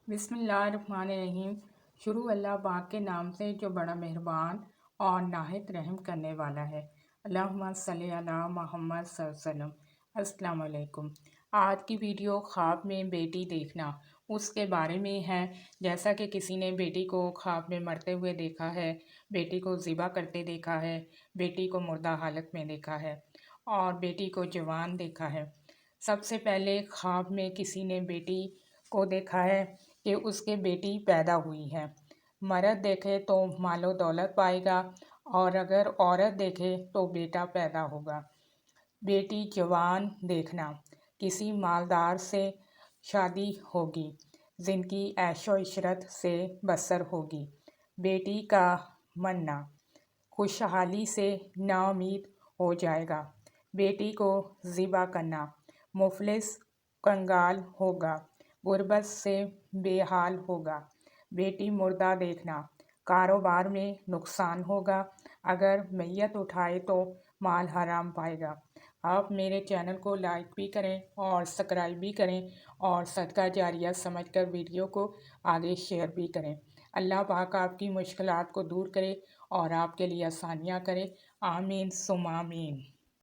بسم اللہ الرحمن الرحیم۔ شروع اللہ پاک کے نام سے جو بڑا مہربان اور نہایت رحم کرنے والا ہے۔ اللہم صلی علی محمد صلی اللہ علیہ وسلم۔ السلام علیکم۔ آج کی ویڈیو خواب میں بیٹی دیکھنا اس کے بارے میں ہے۔ جیسا کہ کسی نے بیٹی کو خواب میں مرتے ہوئے دیکھا ہے، بیٹی کو ذبح کرتے دیکھا ہے، بیٹی کو مردہ حالت میں دیکھا ہے اور بیٹی کو جوان دیکھا ہے۔ سب سے پہلے خواب میں کسی نے بیٹی کو دیکھا ہے کہ اس کے بیٹی پیدا ہوئی ہے۔ مرد دیکھے تو مال و دولت پائے گا اور اگر عورت دیکھے تو بیٹا پیدا ہوگا۔ بیٹی جوان دیکھنا، کسی مالدار سے شادی ہوگی جن کی عیش و عشرت سے بسر ہوگی۔ بیٹی کا مرنا، خوشحالی سے نا امید ہو جائے گا۔ بیٹی کو ذبح کرنا، مفلس کنگال ہوگا، غربت سے بے حال ہوگا۔ بیٹی مردہ دیکھنا، کاروبار میں نقصان ہوگا، اگر میت اٹھائے تو مال حرام پائے گا۔ آپ میرے چینل کو لائک بھی کریں اور سبسکرائب بھی کریں اور صدقہ جاریہ سمجھ کر ویڈیو کو آگے شیئر بھی کریں۔ اللہ پاک آپ کی مشکلات کو دور کرے اور آپ کے لیے آسانیاں کرے۔ آمین ثم آمین۔